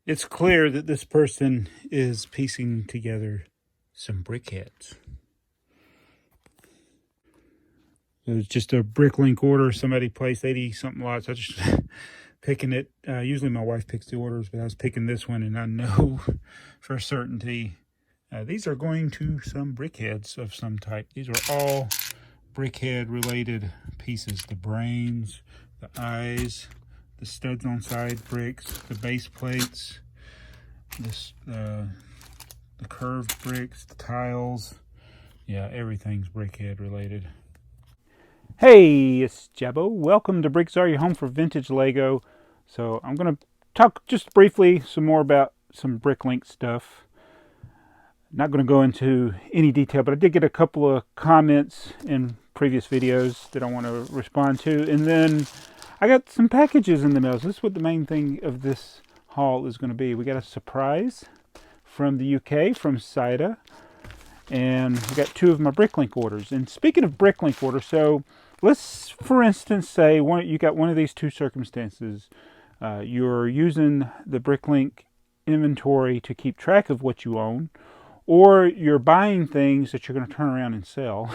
It's clear that this person is piecing together some brickheads. It was just a Bricklink order. Somebody placed 80-something lots. I just picking it. Usually my wife picks the orders, but I was picking this one, and I know for certainty these are going to some brickheads of some type. These are all brickhead-related pieces. The brains, the eyes, the studs on side bricks, the base plates, the curved bricks, the tiles. Yeah, everything's brickhead related. Hey, it's Jabbo. Welcome to BrickTsar, your home for vintage Lego. So I'm going to talk just briefly some more about some Bricklink stuff. Not going to go into any detail, but I did get a couple of comments in previous videos that I want to respond to. And then I got some packages in the mail. So this is what the main thing of this haul is going to be. We got a surprise from the UK, from Saida. And we got 2 of my Bricklink orders. And speaking of Bricklink orders, so let's, for instance, say you got one of these 2 circumstances. You're using the Bricklink inventory to keep track of what you own, or you're buying things that you're going to turn around and sell.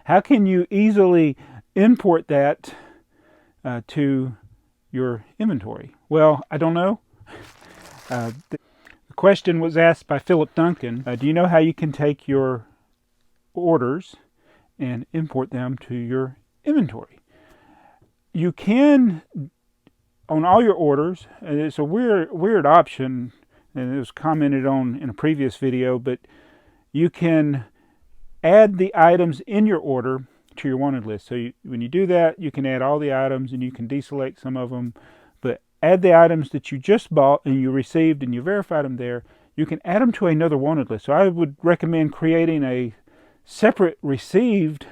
How can you easily import that to your inventory? Well, I don't know. The question was asked by Philip Duncan. Do you know how you can take your orders and import them to your inventory? You can, on all your orders, and it's a weird option, and it was commented on in a previous video, but you can add the items in your order to your wanted list. So when you do that, you can add all the items, and you can deselect some of them, but add the items that you just bought and you received and you verified them there. You can add them to another wanted list. So I would recommend creating a separate received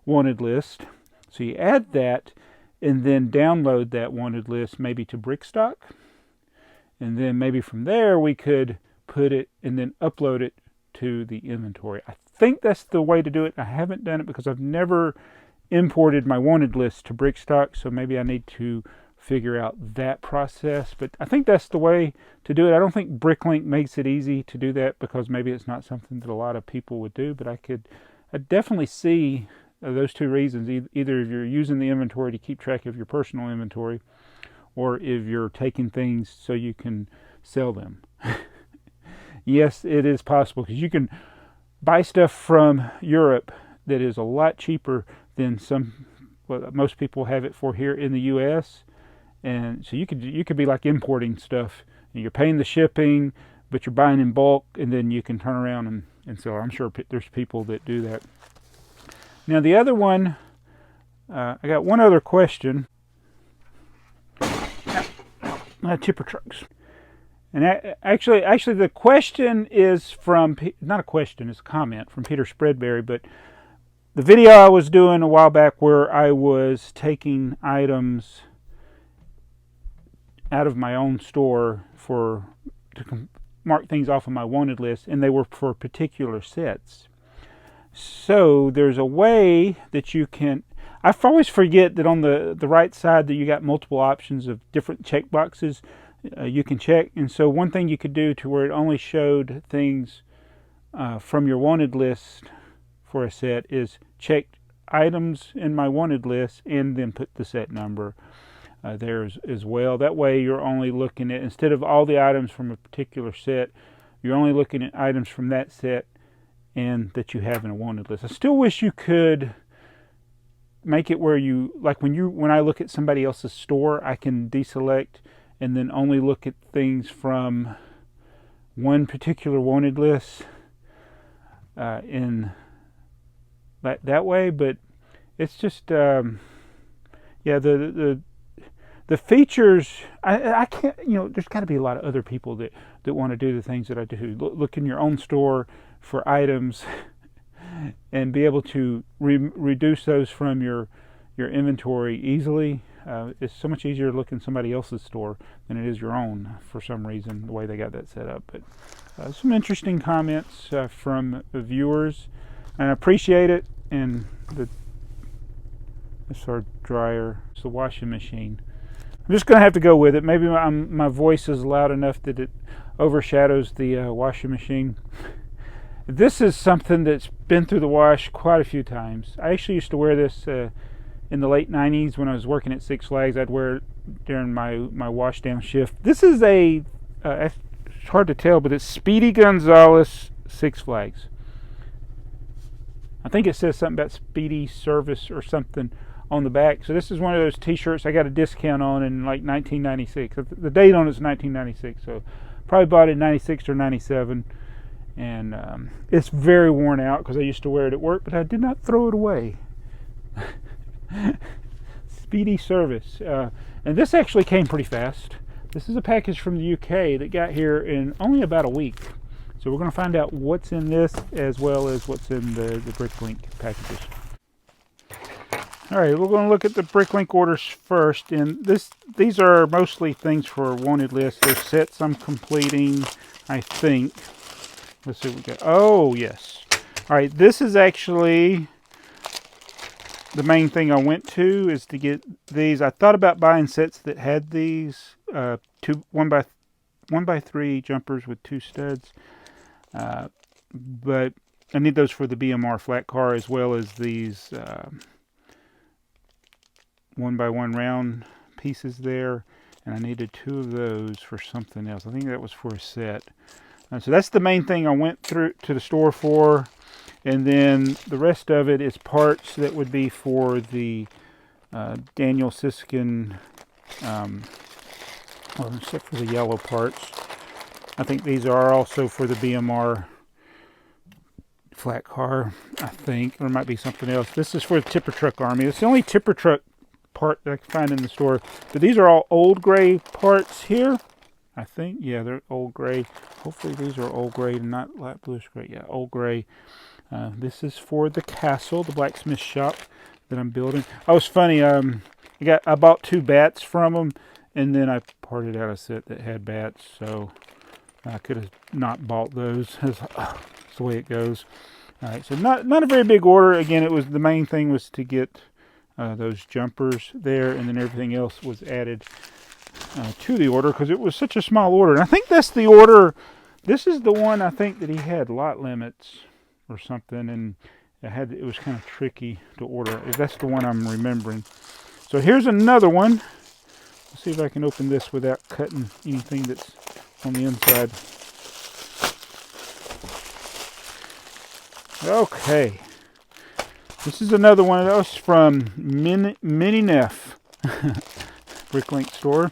wanted list. So you add that and then download that wanted list maybe to Brickstock. And then maybe from there we could put it and then upload it to the inventory. I think that's the way to do it. I haven't done it because I've never imported my wanted list to Brickstock. So maybe I need to figure out that process, but I think that's the way to do it. I don't think Bricklink makes it easy to do that because maybe it's not something that a lot of people would do, but I definitely see those 2 reasons. Either if you're using the inventory to keep track of your personal inventory, or if you're taking things so you can sell them. Yes, it is possible, because you can buy stuff from Europe that is a lot cheaper than most people have it for here in the US. And so you could be like importing stuff, and you're paying the shipping, but you're buying in bulk, and then you can turn around and sell. I'm sure there's people that do that. Now the other one, I got one other question. Tipper trucks. And actually the question is from, not a question, it's a comment from Peter Spreadberry, but the video I was doing a while back where I was taking items out of my own store to mark things off of my wanted list, and they were for particular sets. So there's a way that you can, I always forget that on the right side that you got multiple options of different check boxes you can check. And so one thing you could do to where it only showed things from your wanted list for a set is check items in my wanted list and then put the set number there as well. That way you're only looking at, instead of all the items from a particular set, you're only looking at items from that set and that you have in a wanted list. I still wish you could make it where you, like when I look at somebody else's store, I can deselect and then only look at things from one particular wanted list in that way. But it's just yeah, the features, I can't, there's got to be a lot of other people that want to do the things that I do. Look in your own store for items and be able to reduce those from your inventory easily. It's so much easier to look in somebody else's store than it is your own, for some reason, the way they got that set up. But some interesting comments from viewers, and I appreciate it. And this is our dryer, it's the washing machine. I'm just going to have to go with it. Maybe my voice is loud enough that it overshadows the washing machine. This is something that's been through the wash quite a few times. I actually used to wear this in the late 90s when I was working at Six Flags. I'd wear it during my wash down shift. This is it's hard to tell, but it's Speedy Gonzales Six Flags. I think it says something about Speedy Service or something on the back. So this is one of those t-shirts I got a discount on in like 1996. The date on it is 1996, so probably bought it in 96 or 97. And it's very worn out because I used to wear it at work, but I did not throw it away. Speedy Service. And this actually came pretty fast. This is a package from the UK that got here in only about a week. So we're going to find out what's in this as well as what's in the Bricklink packages. Alright, we're going to look at the Bricklink orders first. And these are mostly things for wanted lists. They're sets I'm completing, I think. Let's see what we got. Oh, yes. Alright, this is actually the main thing I went to is to get these. I thought about buying sets that had these 1x3 jumpers with 2 studs. But I need those for the BMR flat car as well as these 1x1 round pieces there. And I needed 2 of those for something else. I think that was for a set. So that's the main thing I went through to the store for. And then the rest of it is parts that would be for the Daniel Siskin, well, except for the yellow parts. I think these are also for the BMR flat car, I think. Or it might be something else. This is for the tipper truck army. It's the only tipper truck part that I can find in the store. But these are all old gray parts here. I think, yeah, they're old gray. Hopefully these are old gray and not light bluish gray. Yeah, old gray. This is for the castle, the blacksmith shop that I'm building. Oh, it's funny. I bought 2 bats from them, and then I parted out a set that had bats, so I could have not bought those. That's the way it goes. All right, so not a very big order. Again, the main thing was to get those jumpers there, and then everything else was added to the order because it was such a small order. And I think that's the order. This is the one I think that he had lot limits or something, and it was kind of tricky to order. That's the one I'm remembering. So here's another one. Let's see if I can open this without cutting anything that's on the inside. Okay. This is another one of those from Mini Neff Bricklink store.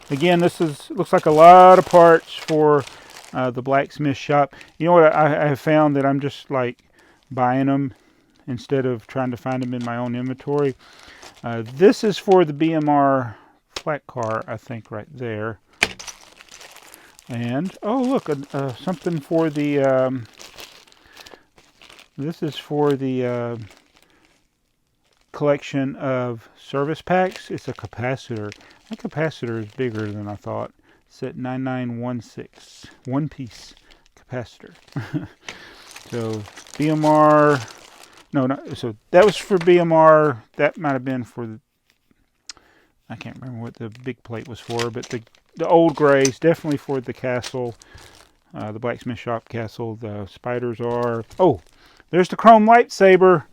Again, looks like a lot of parts for the blacksmith shop. You know what I have found that I'm just like buying them instead of trying to find them in my own inventory. This is for the BMR flat car, I think, right there. And oh look, something for the. This is for the collection of service packs. It's a capacitor. That capacitor is bigger than I thought. It's at 9916, one piece capacitor. So BMR, so that was for BMR. That might have been for I can't remember what the big plate was for, but the old grays definitely for the castle, the blacksmith shop castle. The spiders are. Oh, there's the chrome lightsaber.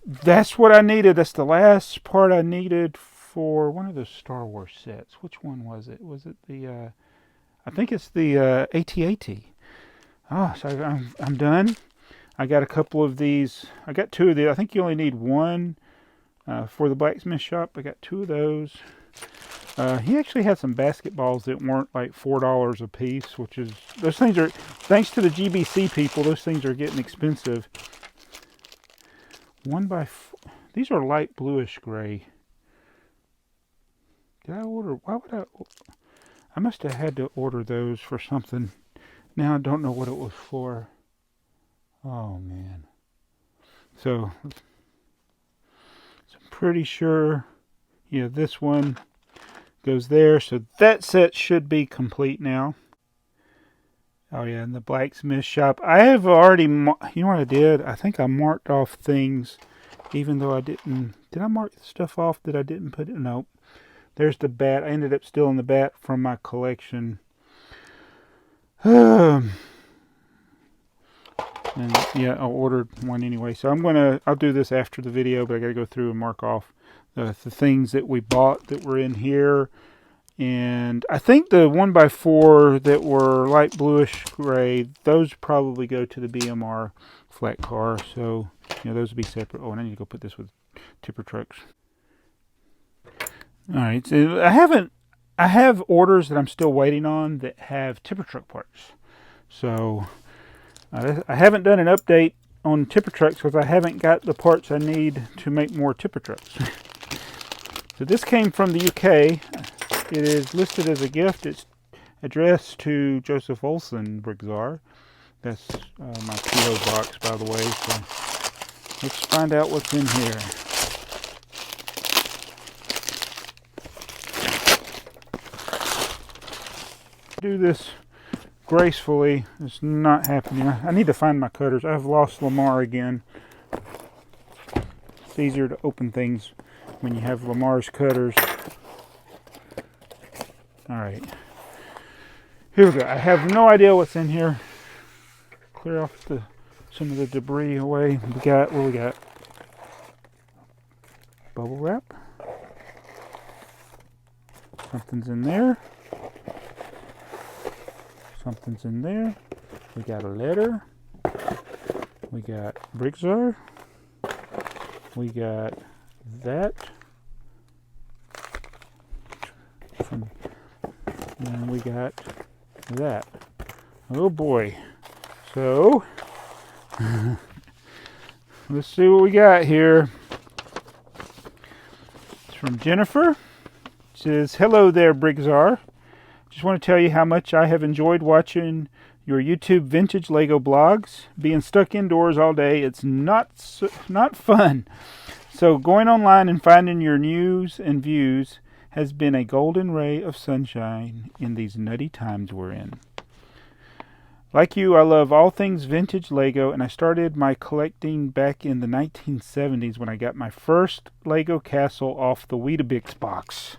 That's what I needed. That's the last part I needed for one of the Star Wars sets. Which one was it? Was it the? I think it's the AT-AT. Oh, so I'm done. I got a couple of these. I got 2 of these. I think you only need 1 for the blacksmith shop. I got 2 of those. He actually had some basketballs that weren't like $4 a piece, which is, those things are, thanks to the GBC people, those things are getting expensive. 1x4. These are light bluish gray. Did I order? Why would I must have had to order those for something. Now I don't know what it was for. Oh man. So I'm pretty sure, yeah, this one goes there. So that set should be complete now. Oh yeah, in the blacksmith shop. I have already, you know what I did? I think I marked off things even though I didn't. Did I mark stuff off that I didn't put it? Nope. There's the bat. I ended up stealing the bat from my collection. And yeah, I ordered one anyway. So I'll do this after the video, but I got to go through and mark off the things that we bought that were in here. And I think the 1x4 that were light bluish gray, those probably go to the BMR flat car. So, those would be separate. Oh, and I need to go put this with tipper trucks. All right. So I have orders that I'm still waiting on that have tipper truck parts. So I haven't done an update on tipper trucks because I haven't got the parts I need to make more tipper trucks. So this came from the UK. It is listed as a gift. It's addressed to Joseph Olson, BrickTsar. That's my P.O. box, by the way. So let's find out what's in here. Do this gracefully. It's not happening. I need to find my cutters. I've lost Lamar again. It's easier to open things when you have Lamar's cutters. Alright. Here we go. I have no idea what's in here. Clear off some of the debris away. What we got? Bubble wrap. Something's in there. Something's in there. We got a letter. We got BrickTsar. We got that. And we got that. Oh boy. So, let's see what we got here. It's from Jennifer. It says, "Hello there, BrickTsar. Just want to tell you how much I have enjoyed watching your YouTube vintage Lego blogs. Being stuck indoors all day, it's not fun. So going online and finding your news and views has been a golden ray of sunshine in these nutty times we're in. Like you, I love all things vintage Lego, and I started my collecting back in the 1970s when I got my first Lego castle off the Weetabix box."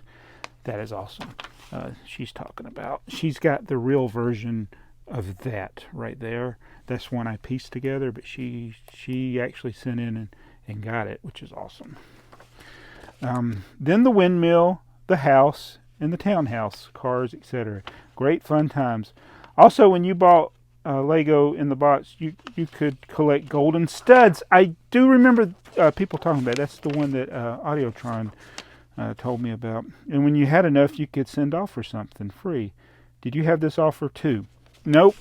That is awesome. She's talking about. She's got the real version of that right there. That's one I pieced together, but she actually sent in and got it, which is awesome. Then the windmill, the house, and the townhouse, cars, etc. Great fun times. Also, when you bought Lego in the box, you could collect golden studs. I do remember people talking about it. That's the one that Audiotron told me about. And when you had enough, you could send off for something free. Did you have this offer too? Nope.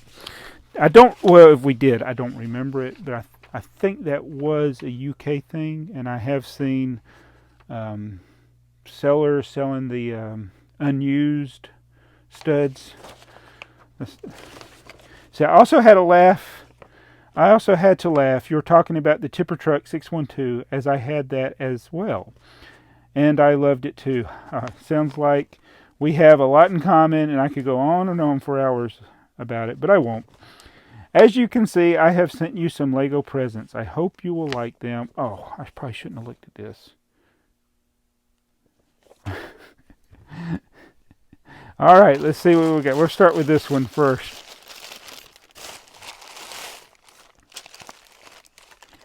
I don't. Well, if we did, I don't remember it. But I think that was a UK thing, and I have seen sellers selling the unused studs. So I also had to laugh. You were talking about the tipper truck 612, as I had that as well. And I loved it too. Sounds like we have a lot in common, and I could go on and on for hours about it, but I won't. As you can see, I have sent you some Lego presents. I hope you will like them. Oh, I probably shouldn't have looked at this. All right, let's see what we got. We'll start with this one first.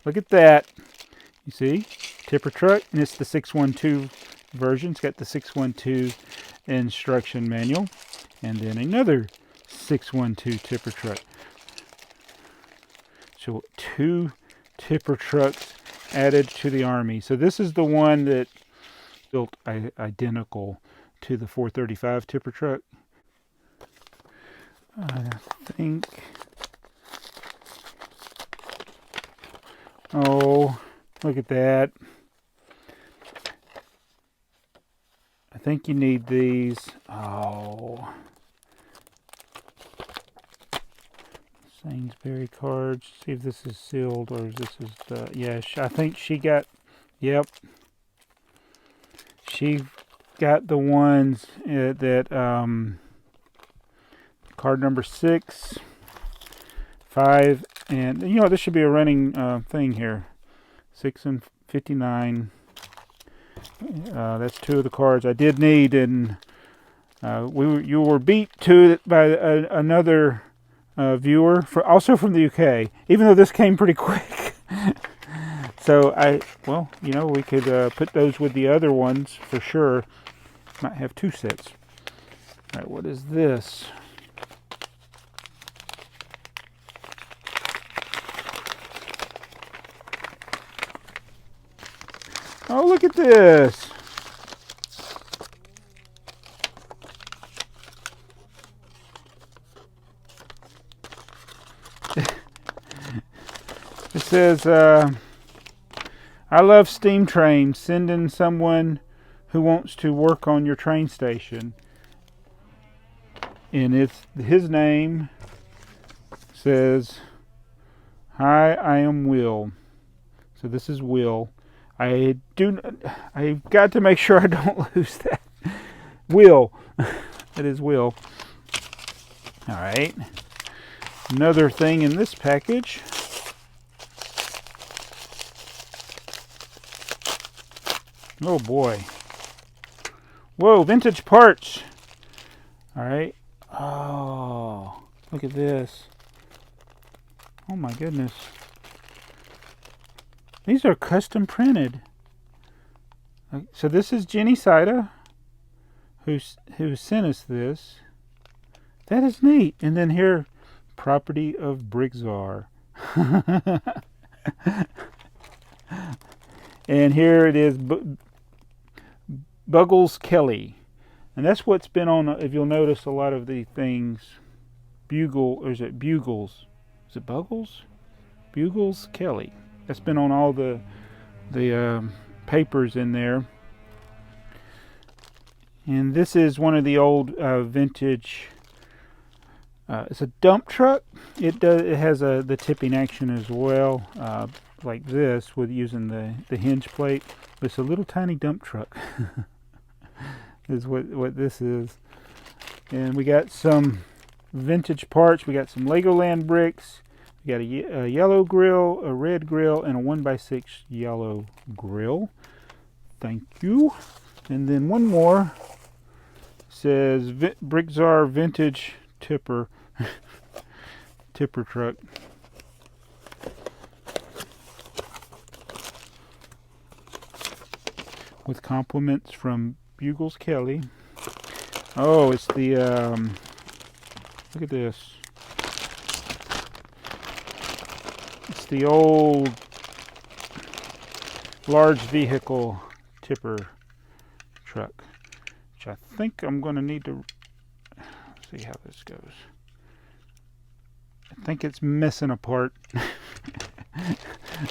Look at that. You see? Tipper truck, and it's the 612 version. It's got the 612 instruction manual, and then another 612 tipper truck. So 2 tipper trucks added to the army. So this is the one that built identical to the 435 tipper truck. I think. Oh, look at that. I think you need these. Oh. Sainsbury cards. See if this is sealed or if this is the... Yeah, I think she got... Yep. She got the ones that... card number 6, 5, and... You know, this should be a running thing here. 6 and $59. That's 2 of the cards I did need, and you were beat to it by another viewer, also from the UK, even though this came pretty quick. So well, you know, we could put those with the other ones for sure. Might have 2 sets. All right, what is this? Oh, look at this. It says, I love steam trains. Send in someone who wants to work on your train station. And it's his name says, hi, I am Will. So this is Will. I've got to make sure I don't lose that. Will. It is Will. All right. Another thing in this package. Oh boy. Whoa, vintage parts. All right. Oh, look at this. Oh my goodness. These are custom printed. So this is Jenny Saida, who sent us this. That is neat. And then here, property of BrickTsar. And here it is, Buggles Kelly. And that's what's been on, if you'll notice, a lot of the things. Bugle, or is it Bugles? Is it Buggles? Bugles Kelly. That's been on all the papers in there. And this is one of the old vintage. It's a dump truck. It has the tipping action as well, like this, with using the hinge plate. It's a little tiny dump truck. Is what this is. And we got some vintage parts. We got some Legoland bricks. We got a yellow grill, a red grill, and a 1x6 yellow grill. Thank you. And then one more says BrickTsar vintage tipper truck. With compliments from Bugles Kelly. Oh, it's the look at this. It's the old large vehicle tipper truck, which I think I'm going to need to see how this goes. I think it's messing apart.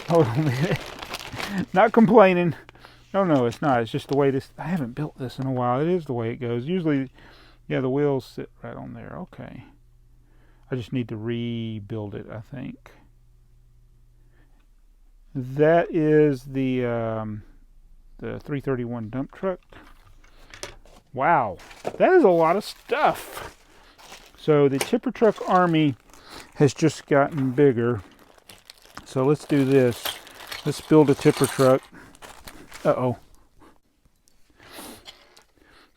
Hold on a minute. Not complaining. No, it's not. It's just the way this... I haven't built this in a while. It is the way it goes. Usually, yeah, the wheels sit right on there. Okay. I just need to rebuild it, I think. That is the 331 dump truck. Wow. That is a lot of stuff. So the tipper truck army has just gotten bigger. So let's do this. Let's build a tipper truck. Uh-oh.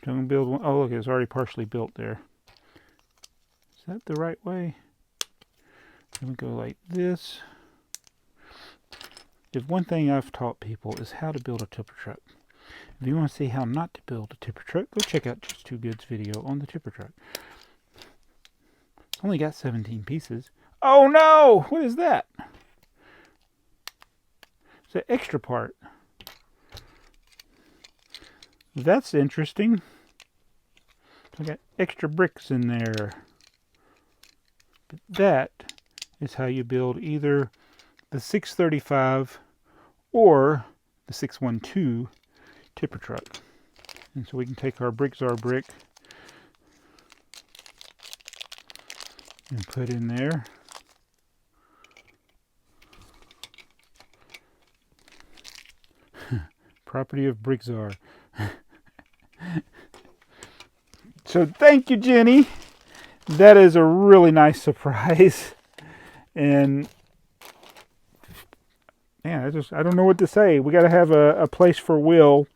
I'm going to build one. Oh, look, it's already partially built there. Is that the right way? Let me go like this. If one thing I've taught people is how to build a tipper truck. If you want to see how not to build a tipper truck, go check out Just Too Good's video on the tipper truck. It's only got 17 pieces. Oh no! What is that? It's an extra part. That's interesting. I got extra bricks in there. But that is how you build either the 635 or the 612 tipper truck. And so we can take our BrickTsar brick and put in there. Property of BrickTsar. So thank you, Jenny. That is a really nice surprise. And Man, I don't know what to say. We got to have a place for Will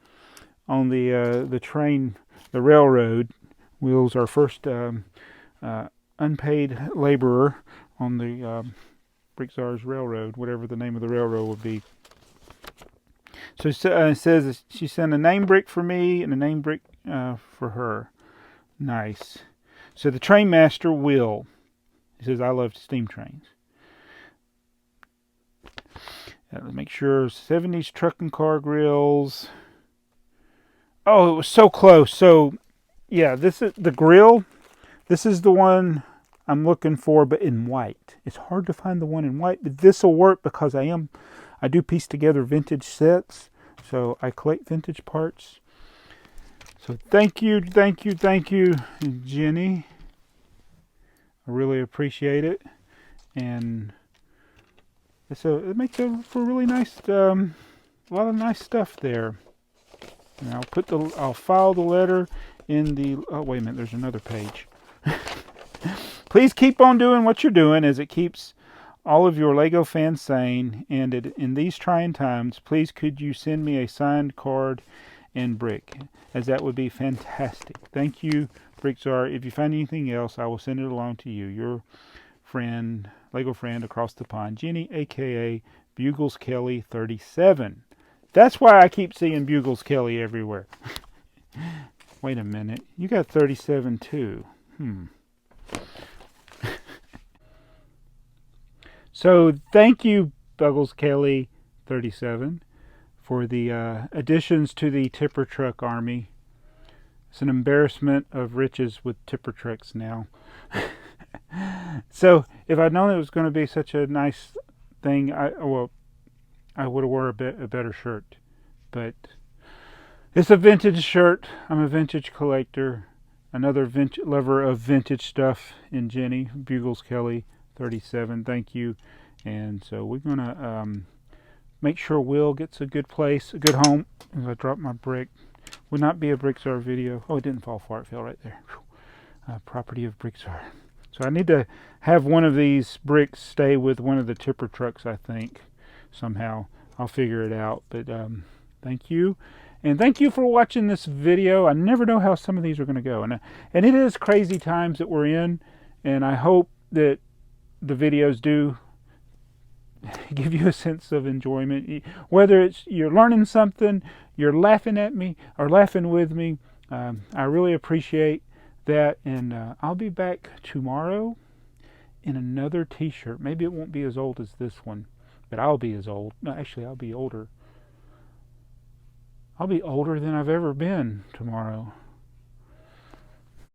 on the train, the railroad. Will's our first unpaid laborer on the BrickTsar's railroad, whatever the name of the railroad would be. So it says she sent a name brick for me and a name brick for her. Nice. So the train master, Will, he says, I love steam trains. Let's make sure 70s truck and car grills. Oh, it was so close. So, yeah, this is the grill. This is the one I'm looking for, but in white. It's hard to find the one in white, but this will work because I do piece together vintage sets. So I collect vintage parts. So thank you, Jenny. I really appreciate it. And it makes for really nice, a lot of nice stuff there. And I'll file the letter in the, oh wait a minute, there's another page. Please keep on doing what you're doing, as it keeps all of your Lego fans sane. And in these trying times, please could you send me a signed card and brick, as that would be fantastic. Thank you, BrickTsar. If you find anything else, I will send it along to you. Your friend, Lego friend across the pond, Jenny, aka Bugles Kelly 37. That's why I keep seeing Bugles Kelly everywhere. Wait a minute, you got 37 too. So thank you, Bugles Kelly 37, for the additions to the tipper truck army. It's an embarrassment of riches with tipper trucks now. So if I'd known it was going to be such a nice thing, I would have worn a better shirt. But it's a vintage shirt. I'm a vintage collector. Another lover of vintage stuff in Jenny, Bugles Kelly 37. Thank you. And so we're going to make sure Will gets a good place, a good home. As I drop my brick. Would not be a BrickTsar video. Oh, it didn't fall far. It fell right there. Property of BrickTsar. So I need to have one of these bricks stay with one of the tipper trucks, I think, somehow. I'll figure it out. But thank you. And thank you for watching this video. I never know how some of these are going to go. And it is crazy times that we're in. And I hope that the videos do give you a sense of enjoyment. Whether it's you're learning something, you're laughing at me, or laughing with me, I really appreciate that. And I'll be back tomorrow in another t-shirt. Maybe it won't be as old as this one, but I'll be as old. No, actually, I'll be older. I'll be older than I've ever been tomorrow.